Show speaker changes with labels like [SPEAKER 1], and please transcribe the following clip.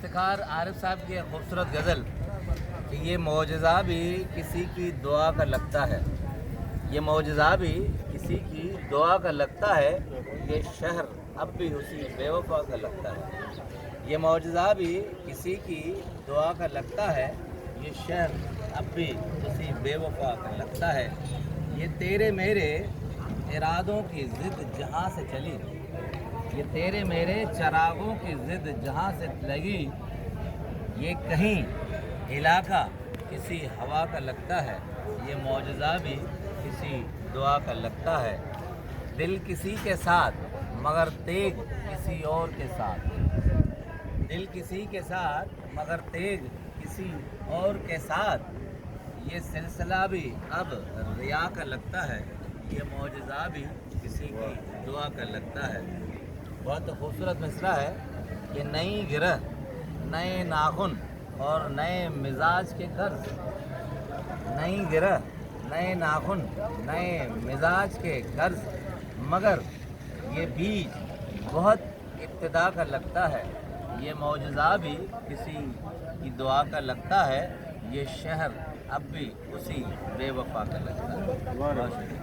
[SPEAKER 1] इफ्तिखार आरिफ साहब की एक खूबसूरत गज़ल कि ये मौजज़ा भी किसी की दुआ का लगता है, ये मौजज़ा भी किसी की दुआ का लगता है, ये शहर अब भी उसी बेवफा का लगता है। ये मौजज़ा भी किसी की दुआ का लगता है, ये शहर अब भी उसी बेवफा का लगता है। ये तेरे मेरे इरादों की ज़िद जहाँ से चली, ये तेरे मेरे चरागों की ज़िद जहाँ से लगी, ये कहीं इलाका किसी हवा का लगता है, ये मौजज़ा भी किसी दुआ का लगता है। दिल किसी के साथ मगर तेग किसी और के साथ, दिल किसी के साथ मगर तेग किसी और के साथ, ये सिलसिला भी अब रिया का लगता है, ये मौजज़ा भी किसी की दुआ का लगता है। बहुत खूबसूरत मिसरा है कि नई गिरह, नए नाखुन और नए मिजाज के कर्ज, नई गिरह, नए नाखुन, नए मिजाज के कर्ज, मगर ये बीज बहुत इब्तिदा का लगता है, ये मौजज़ा भी किसी की दुआ का लगता है, ये शहर अब भी उसी बेवफा का लगता है। बहुत शुक्रिया।